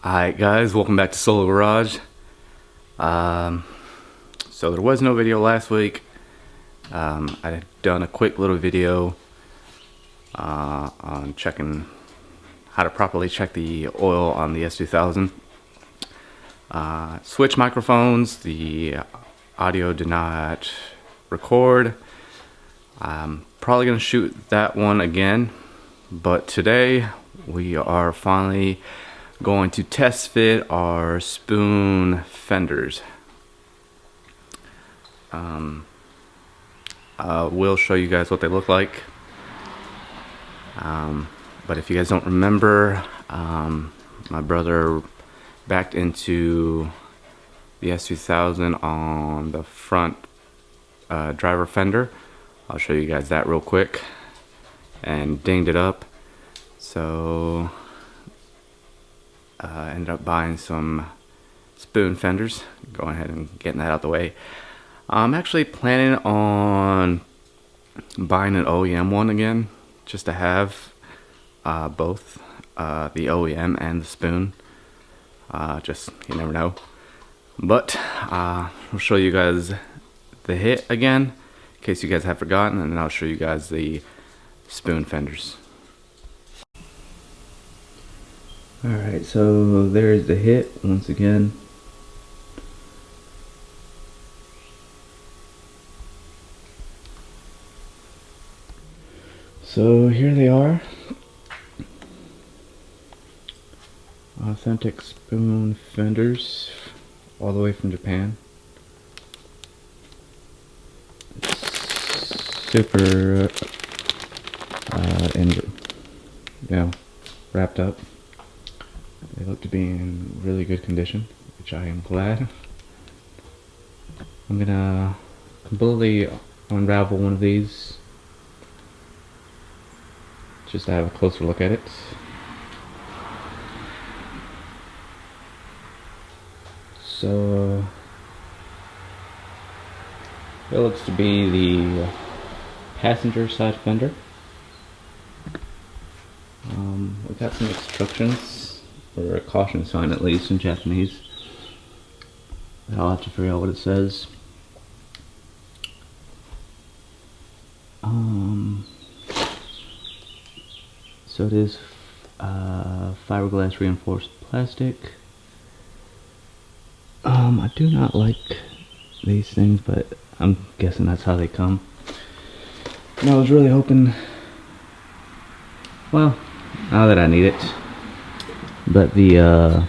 Alright guys, welcome back to Solo Garage. So there was no video last week. I had done a quick little video on checking how to properly check the oil on the S2000. Switch microphones, the audio did not record. I'm probably going to shoot that one again, but today we are finally going to test fit our spoon fenders. We'll show you guys what they look like. But if you guys don't remember, my brother backed into the S2000 on the front driver fender. I'll show you guys that real quick, and dinged it up. So ended up buying some spoon fenders, going ahead and getting that out the way. I'm actually planning on buying an OEM one again, just to have both the OEM and the spoon. Just, you never know. But we'll show you guys the hit again, in case you guys have forgotten, and then I'll show you guys the spoon fenders. Alright, so there's the hit once again. So here they are. Authentic spoon fenders, all the way from Japan. It's super wrapped up. They look to be in really good condition, which I am glad. I'm gonna completely unravel one of these just to have a closer look at it. So it looks to be the passenger side fender. We got some instructions, or a caution sign at least, in Japanese. I'll have to figure out what it says. So it is fiberglass reinforced plastic. I do not like these things, but I'm guessing that's how they come. And I was really hoping, well, now that I need it, but the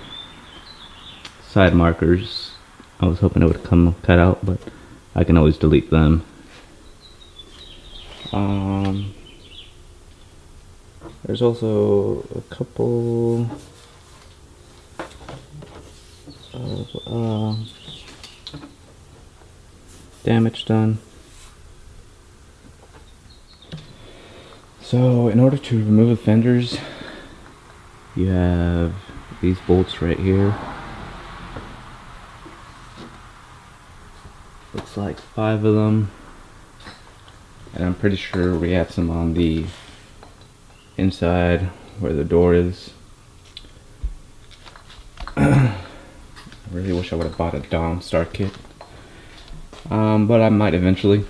side markers, I was hoping it would come cut out, but I can always delete them. There's also a couple of damage done. So in order to remove the fenders, you have these bolts right here. Looks like 5 of them, and I'm pretty sure we have some on the inside where the door is. I really wish I would have bought a Dom start kit, but I might eventually.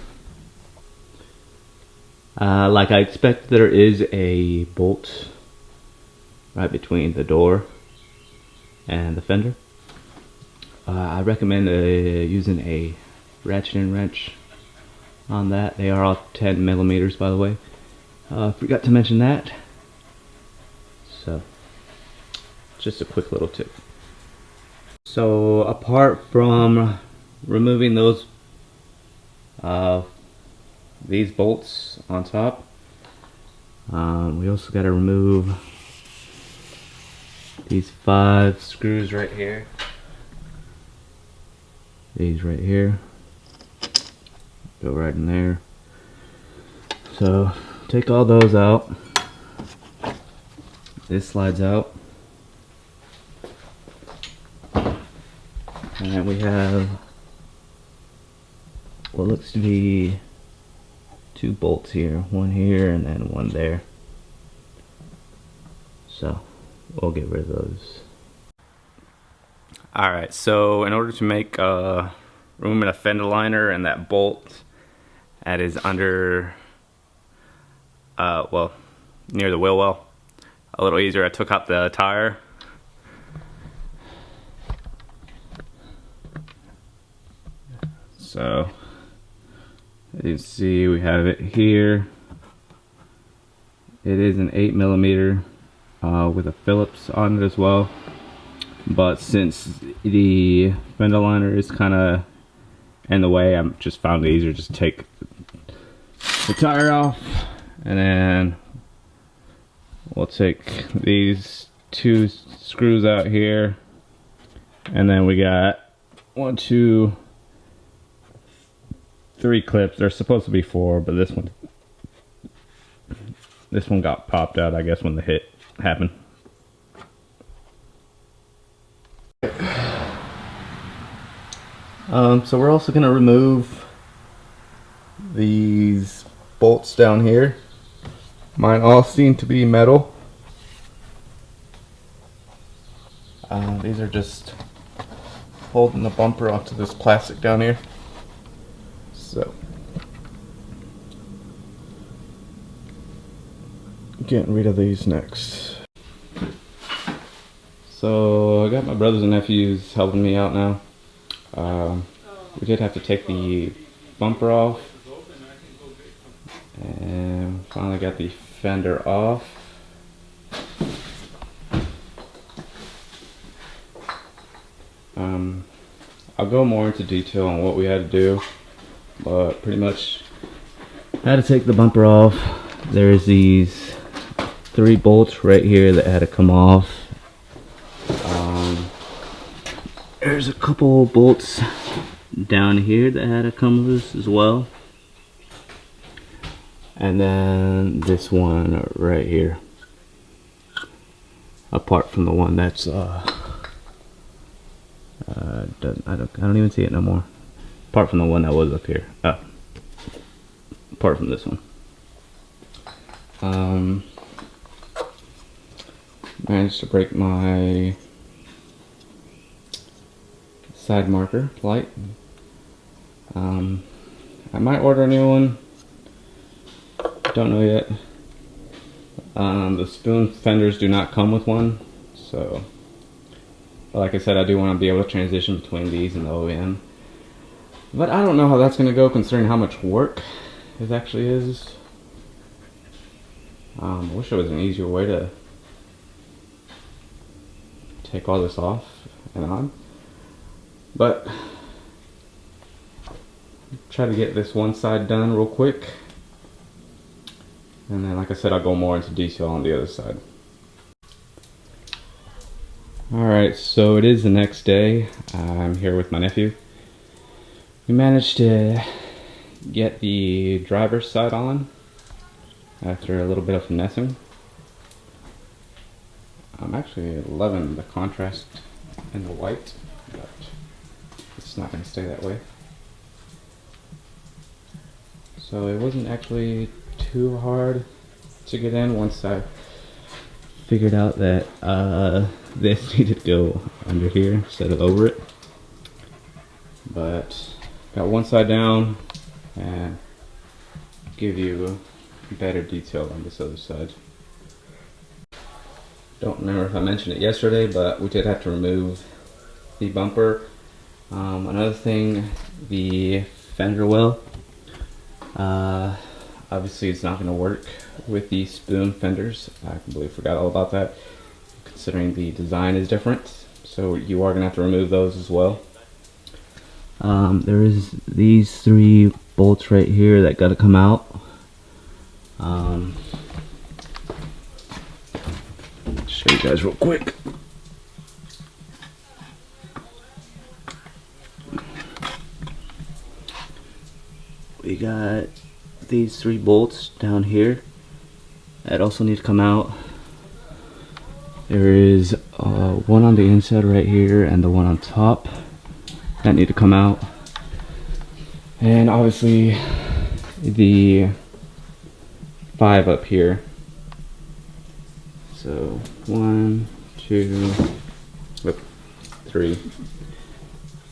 Like I expect, there is a bolt right between the door and the fender. I recommend using a ratcheting wrench on that. They are all 10 millimeters, by the way. Forgot to mention that. So, just a quick little tip. So, apart from removing those these bolts on top, we also got to remove these 5 screws right here. These right here go right in there. So take all those out. This slides out, and we have what looks to be 2 bolts here, one here and then one there. So we'll get rid of those. Alright, so in order to make room in a fender liner and that bolt that is under, well, near the wheel well, a little easier, I took out the tire. So, as you can see, we have it here. It is an 8mm with a Phillips on it as well. But since the fender liner is kind of in the way, I just found it easier just to take the tire off, and then we'll take these 2 screws out here, and then we got 1, 2, 3 clips. There's supposed to be 4, but this one got popped out, I guess, when the hit happened. So we're also going to remove these bolts down here. Mine all seem to be metal. These are just holding the bumper onto this plastic down here. So, getting rid of these next. So I got my brothers and nephews helping me out now. We did have to take the bumper off, and finally got the fender off. I'll go more into detail on what we had to do, but pretty much had to take the bumper off. There's these 3 bolts right here that had to come off. There's a couple bolts down here that had to come loose as well, and then this one right here, apart from the one that's I don't even see it no more, apart from the one that was up here, apart from this one. Managed to break my side marker light. I might order a new one, don't know yet. The spoon fenders do not come with one, so like I said, I do want to be able to transition between these and the OEM, but I don't know how that's going to go considering how much work it actually is. I wish there was an easier way to take all this off and on, but try to get this one side done real quick, and then like I said, I'll go more into detail on the other side. Alright, so it is the next day. I'm here with my nephew. We managed to get the driver's side on after a little bit of finessing. I'm actually loving the contrast in the white, but it's not going to stay that way. So it wasn't actually too hard to get in once I figured out that this needed to go under here instead of over it. But got one side down and give you better detail on this other side. Don't remember if I mentioned it yesterday, but we did have to remove the bumper. Another thing, the fender well, obviously it's not going to work with the spoon fenders. I completely forgot all about that, considering the design is different, so you are going to have to remove those as well. There is these 3 bolts right here that got to come out. Show you guys real quick. We got these 3 bolts down here that also need to come out. There is one on the inside right here and the one on top that need to come out, and obviously the 5 up here. So 1, 2, 3,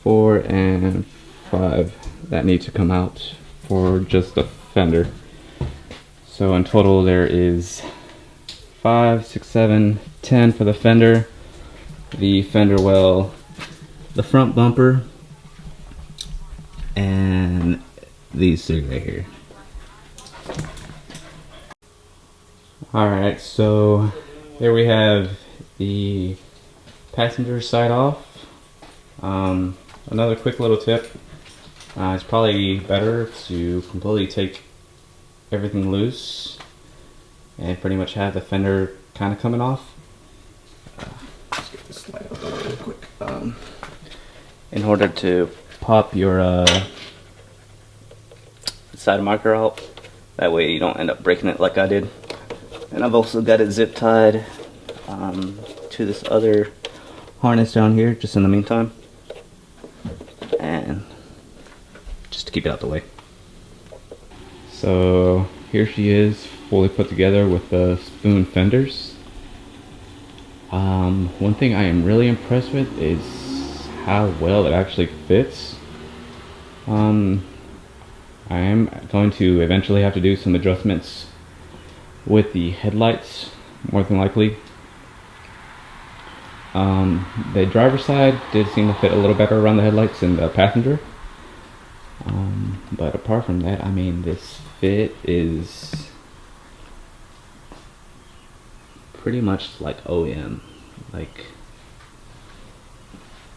4, and 5 that need to come out for just the fender. So in total there is 5, 6, 7, 10 for the fender, the fender well, the front bumper, and these 3 right here. Alright, so here we have the passenger side off. Another quick little tip, it's probably better to completely take everything loose and pretty much have the fender kind of coming off. Let's get this light out the way real quick. In order to pop your side marker out, that way you don't end up breaking it like I did. And I've also got it zip tied to this other harness down here just in the meantime, and just to keep it out the way. So here she is, fully put together with the spoon fenders. One thing I am really impressed with is how well it actually fits. I am going to eventually have to do some adjustments with the headlights, more than likely. The driver's side did seem to fit a little better around the headlights than the passenger. But apart from that, I mean, this fit is pretty much like OEM. Like,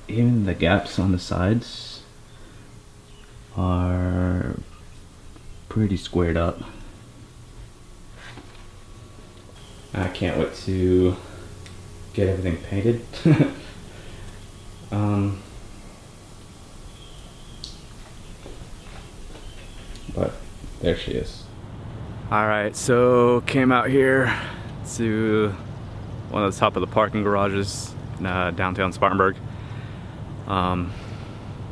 even the gaps on the sides are pretty squared up. I can't wait to get everything painted. But there she is. Alright, so came out here to one of the top of the parking garages in downtown Spartanburg.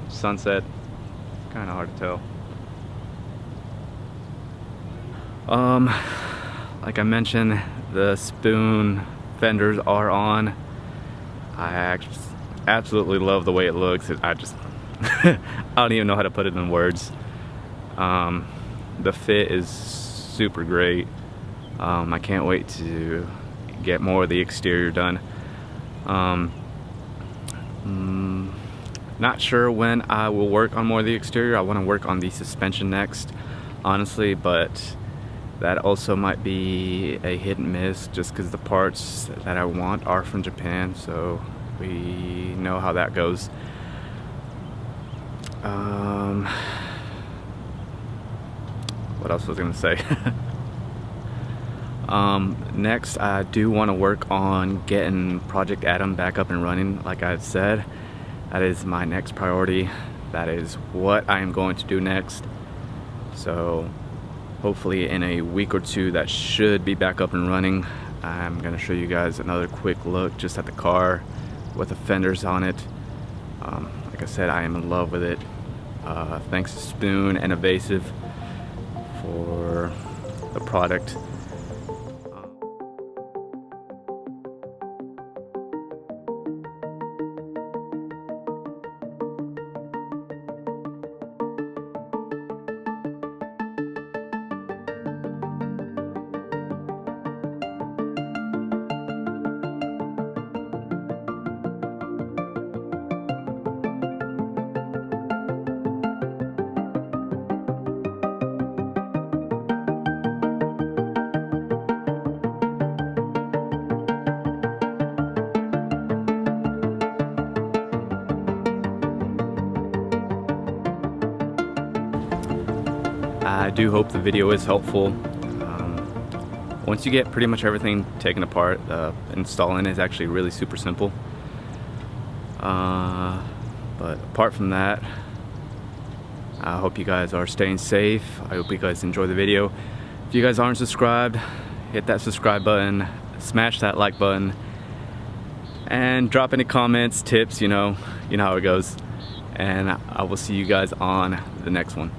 Sunset, kind of hard to tell. Like I mentioned, the spoon fenders are on. I absolutely love the way it looks. I don't even know how to put it in words. The fit is super great. I can't wait to get more of the exterior done. Not sure when I will work on more of the exterior. I want to work on the suspension next, honestly, but that also might be a hit and miss just because the parts that I want are from Japan, so we know how that goes. What else was I gonna say? Next, I do want to work on getting Project Atom back up and running. Like I said, that is my next priority. That is what I am going to do next. So hopefully in a week or two that should be back up and running. I'm gonna show you guys another quick look just at the car with the fenders on it. Like I said, I am in love with it. Thanks to Spoon and Evasive for the product. I do hope the video is helpful. Once you get pretty much everything taken apart, installing is actually really super simple. But apart from that, I hope you guys are staying safe. I hope you guys enjoy the video. If you guys aren't subscribed, hit that subscribe button, smash that like button, and drop any comments, tips, you know how it goes. And I will see you guys on the next one.